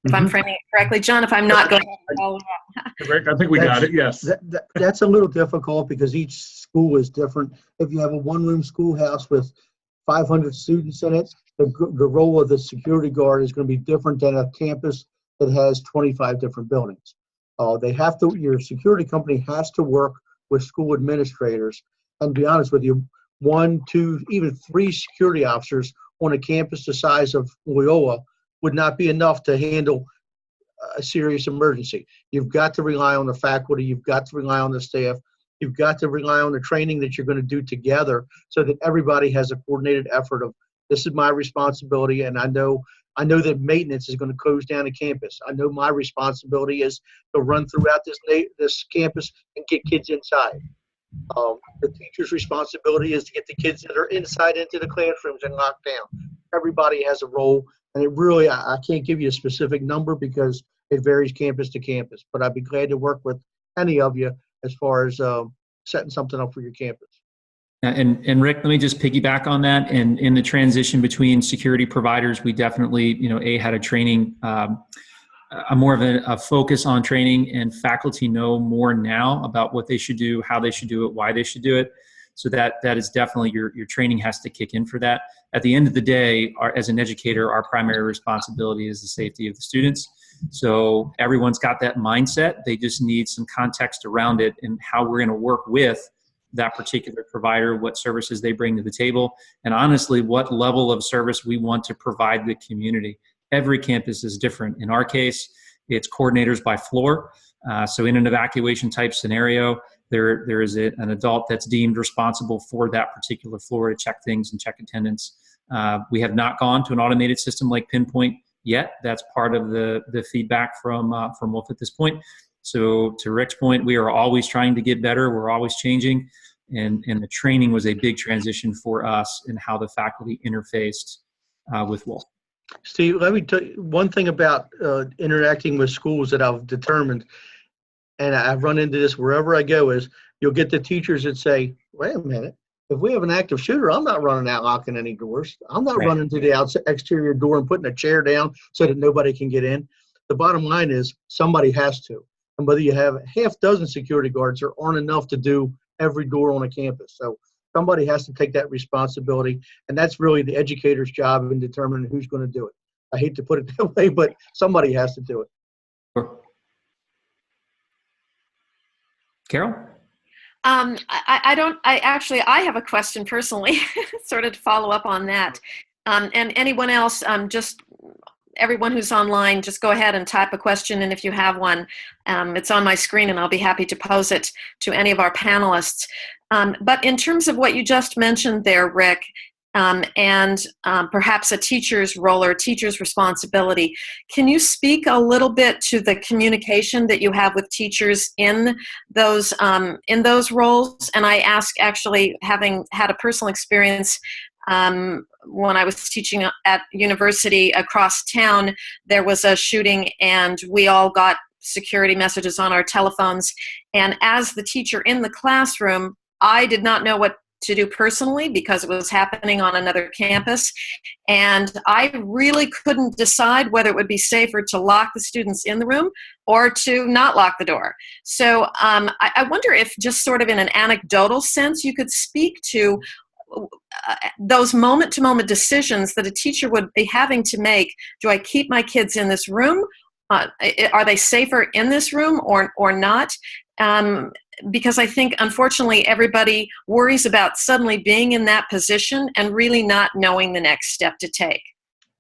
if I'm framing it correctly, John, if I'm not, go ahead and follow up. Rick, I think we got it, yes. That's a little difficult because each school is different. If you have a one-room schoolhouse with 500 students in it, the role of the security guard is going to be different than a campus that has 25 different buildings. Your security company has to work with school administrators. And to be honest with you, 1, 2, even 3 security officers on a campus the size of Loyola would not be enough to handle a serious emergency. You've got to rely on the faculty. You've got to rely on the staff. You've got to rely on the training that you're going to do together so that everybody has a coordinated effort of, this is my responsibility, and I know that maintenance is going to close down a campus. I know my responsibility is to run throughout this campus and get kids inside. The teacher's responsibility is to get the kids that are inside into the classrooms and locked down. Everybody has a role, and it really, I can't give you a specific number because it varies campus to campus, but I'd be glad to work with any of you as far as setting something up for your campus. And Rick, let me just piggyback on that. And in the transition between security providers, we definitely, had a training, more of a focus on training, and faculty know more now about what they should do, how they should do it, why they should do it. So that is definitely your training has to kick in for that. At the end of the day, as an educator, our primary responsibility is the safety of the students. So everyone's got that mindset. They just need some context around it and how we're going to work with that particular provider, what services they bring to the table, and honestly, what level of service we want to provide the community. Every campus is different. In our case, it's coordinators by floor. So in an evacuation type scenario, there is an adult that's deemed responsible for that particular floor to check things and check attendance. We have not gone to an automated system like Pinpoint yet. That's part of the feedback from Wolf at this point. So to Rick's point, we are always trying to get better. We're always changing. And the training was a big transition for us in how the faculty interfaced with Wolf. Steve, let me tell you one thing about interacting with schools that I've determined, and I've run into this wherever I go, is you'll get the teachers that say, wait a minute, if we have an active shooter, I'm not running out locking any doors. I'm not running to the exterior door and putting a chair down so that nobody can get in. The bottom line is somebody has to. And whether you have half dozen security guards, there aren't enough to do every door on a campus. So somebody has to take that responsibility. And that's really the educator's job in determining who's going to do it. I hate to put it that way, but somebody has to do it. Sure. Carol? I have a question personally, sort of to follow up on that. And anyone else, everyone who's online, just go ahead and type a question. And if you have one, it's on my screen and I'll be happy to pose it to any of our panelists. But in terms of what you just mentioned there, Rick, and perhaps a teacher's role or a teacher's responsibility, can you speak a little bit to the communication that you have with teachers in those roles? And I ask, actually, having had a personal experience when I was teaching at university across town, there was a shooting and we all got security messages on our telephones. And as the teacher in the classroom, I did not know what to do personally because it was happening on another campus. And I really couldn't decide whether it would be safer to lock the students in the room or to not lock the door. So I wonder if just sort of in an anecdotal sense, you could speak to those moment-to-moment decisions that a teacher would be having to make. Do I keep my kids in this room? Are they safer in this room or not? Because I think, unfortunately, everybody worries about suddenly being in that position and really not knowing the next step to take.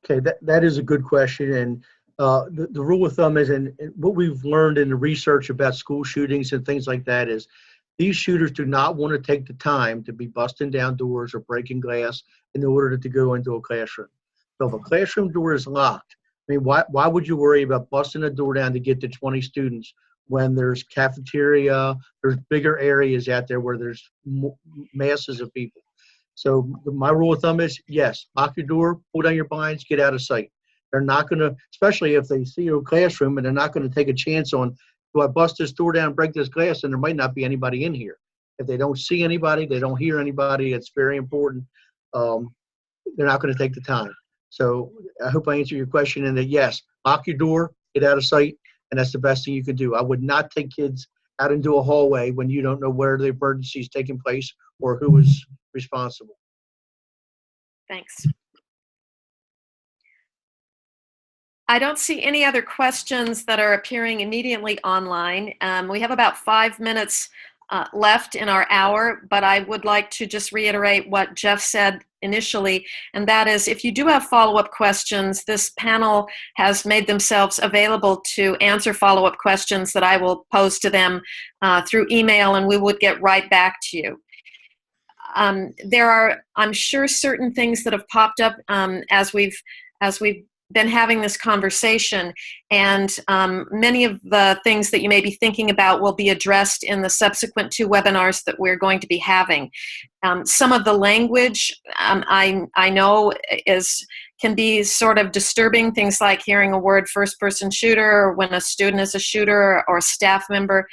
Okay, that is a good question. And the rule of thumb is, and what we've learned in the research about school shootings and things like that is, these shooters do not want to take the time to be busting down doors or breaking glass in order to go into a classroom. So if a classroom door is locked, I mean, why would you worry about busting a door down to get to 20 students when there's cafeteria, there's bigger areas out there where there's masses of people. So my rule of thumb is, yes, lock your door, pull down your blinds, get out of sight. They're not going to, especially if they see your classroom, and they're not going to take a chance on, do I bust this door down, break this glass, and there might not be anybody in here. If they don't see anybody, they don't hear anybody, it's very important. They're not going to take the time. So I hope I answered your question in that, yes, lock your door, get out of sight, and that's the best thing you can do. I would not take kids out into a hallway when you don't know where the emergency is taking place or who is responsible. Thanks. I don't see any other questions that are appearing immediately online. We have about 5 minutes left in our hour, but I would like to just reiterate what Jeff said initially, and that is, if you do have follow-up questions, this panel has made themselves available to answer follow-up questions that I will pose to them through email, and we would get right back to you. There are, I'm sure, certain things that have popped up as we've been having this conversation, and many of the things that you may be thinking about will be addressed in the subsequent 2 webinars that we're going to be having. Some of the language I know can be sort of disturbing, things like hearing a word first-person shooter, or when a student is a shooter or a staff member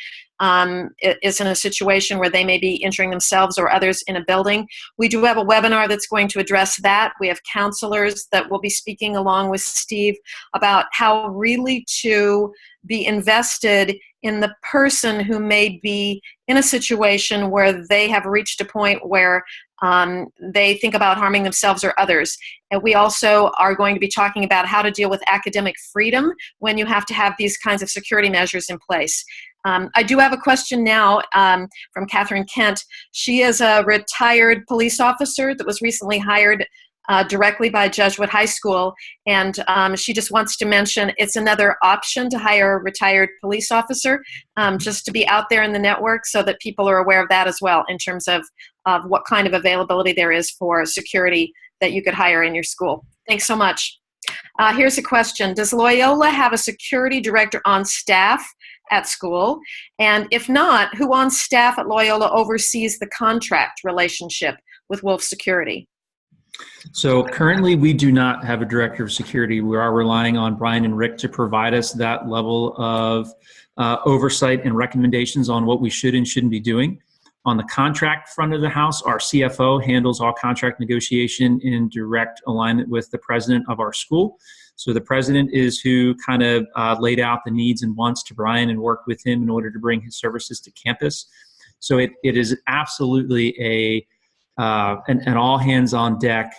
is in a situation where they may be injuring themselves or others in a building. We do have a webinar that's going to address that. We have counselors that will be speaking along with Steve about how really to be invested in the person who may be in a situation where they have reached a point where they think about harming themselves or others. And we also are going to be talking about how to deal with academic freedom when you have to have these kinds of security measures in place. I do have a question now from Catherine Kent. She is a retired police officer that was recently hired directly by Jesuit High School, and she just wants to mention it's another option to hire a retired police officer, just to be out there in the network so that people are aware of that as well in terms of what kind of availability there is for security that you could hire in your school. Thanks so much. Here's a question. Does Loyola have a security director on staff at school? And if not, who on staff at Loyola oversees the contract relationship with Wolf Security? So currently we do not have a director of security. We are relying on Brian and Rick to provide us that level of oversight and recommendations on what we should and shouldn't be doing. On the contract front of the house, our CFO handles all contract negotiation in direct alignment with the president of our school. So the president is who kind of laid out the needs and wants to Brian and worked with him in order to bring his services to campus. So it is absolutely an all hands on deck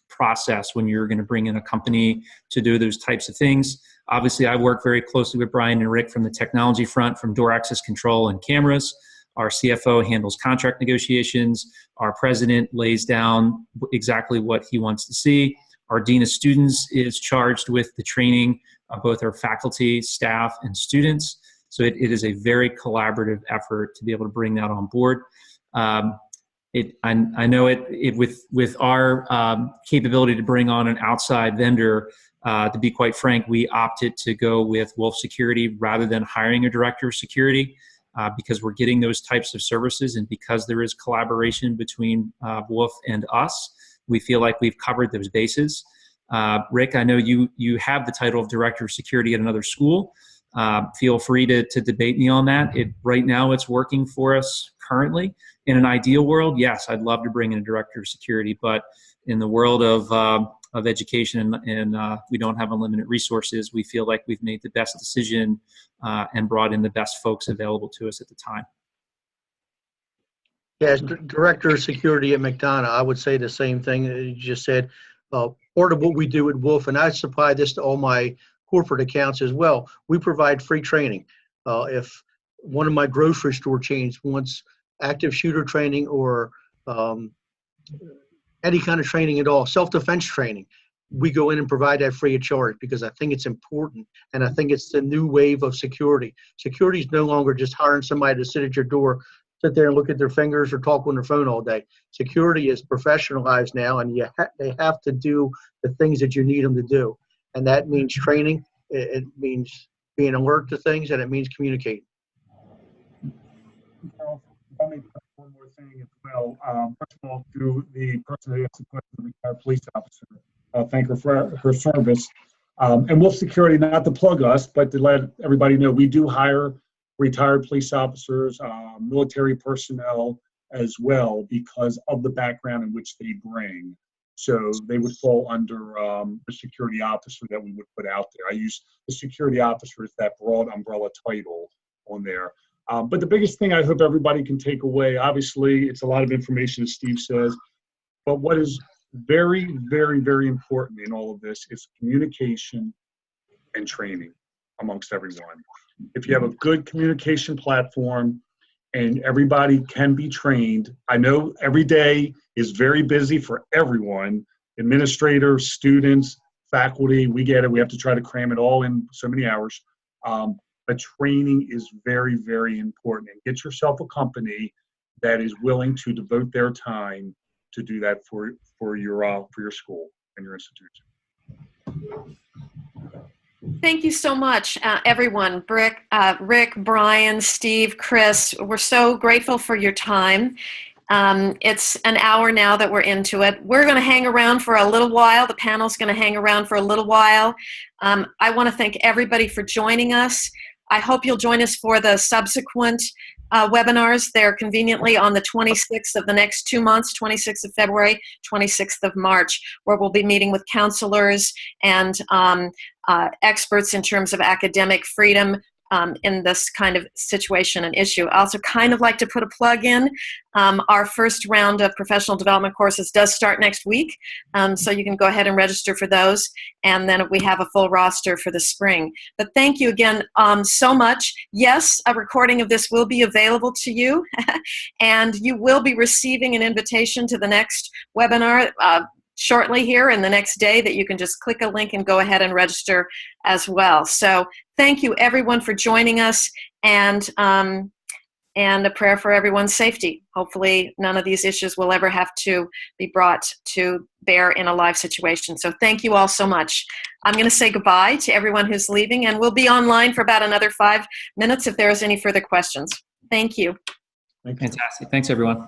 process when you're going to bring in a company to do those types of things. Obviously, I work very closely with Brian and Rick from the technology front, from door access control and cameras. Our CFO handles contract negotiations. Our president lays down exactly what he wants to see. Our dean of students is charged with the training of both our faculty, staff, and students. So it is a very collaborative effort to be able to bring that on board. I know with our capability to bring on an outside vendor, to be quite frank, we opted to go with Wolf Security rather than hiring a director of security because we're getting those types of services, and because there is collaboration between Wolf and us, we feel like we've covered those bases. Rick, I know you have the title of director of security at another school. Feel free to debate me on that. Right now it's working for us currently. In an ideal world, yes, I'd love to bring in a director of security, but in the world of education and we don't have unlimited resources, we feel like we've made the best decision and brought in the best folks available to us at the time. Yeah, as director of security at McDonough, I would say the same thing that you just said. Part of what we do at Wolf, and I supply this to all my corporate accounts as well, we provide free training. If one of my grocery store chains wants active shooter training or any kind of training at all, self-defense training, we go in and provide that free of charge because I think it's important, and I think it's the new wave of security. Security is no longer just hiring somebody to sit at your door, sit there and look at their fingers or talk on their phone all day. Security is professionalized now, and they have to do the things that you need them to do. And that means training. It means being alert to things, and it means communicating. Let me put one more thing as well. First of all, to the person who asked the question, the retired police officer, thank her for her service. And Wolf Security, not to plug us, but to let everybody know, we do hire retired police officers, military personnel as well, because of the background in which they bring. So they would fall under the security officer that we would put out there. I use the security officer as that broad umbrella title on there. But the biggest thing I hope everybody can take away, obviously, it's a lot of information, as Steve says, but what is very, very, very important in all of this is communication and training amongst everyone. If you have a good communication platform and everybody can be trained, I know every day is very busy for everyone, administrators, students, faculty, we get it. We have to try to cram it all in so many hours. But training is very, very important. And get yourself a company that is willing to devote their time to do that for your school and your institution. Thank you so much, everyone. Rick, Brian, Steve, Chris, we're so grateful for your time. It's an hour now that we're into it. We're going to hang around for a little while. The panel's going to hang around for a little while. I want to thank everybody for joining us. I hope you'll join us for the subsequent webinars. They're conveniently on the 26th of the next 2 months, 26th of February, 26th of March, where we'll be meeting with counselors and experts in terms of academic freedom in this kind of situation and issue. I also kind of like to put a plug in. Our first round of professional development courses does start next week, so you can go ahead and register for those, and then we have a full roster for the spring. But thank you again so much. Yes, a recording of this will be available to you, and you will be receiving an invitation to the next webinar shortly here in the next day that you can just click a link and go ahead and register as well. So thank you everyone for joining us, and a prayer for everyone's safety. Hopefully none of these issues will ever have to be brought to bear in a live situation. So thank you all so much. I'm going to say goodbye to everyone who's leaving, and we'll be online for about another 5 minutes if there is any further questions. Thank you. Fantastic. Thanks, everyone.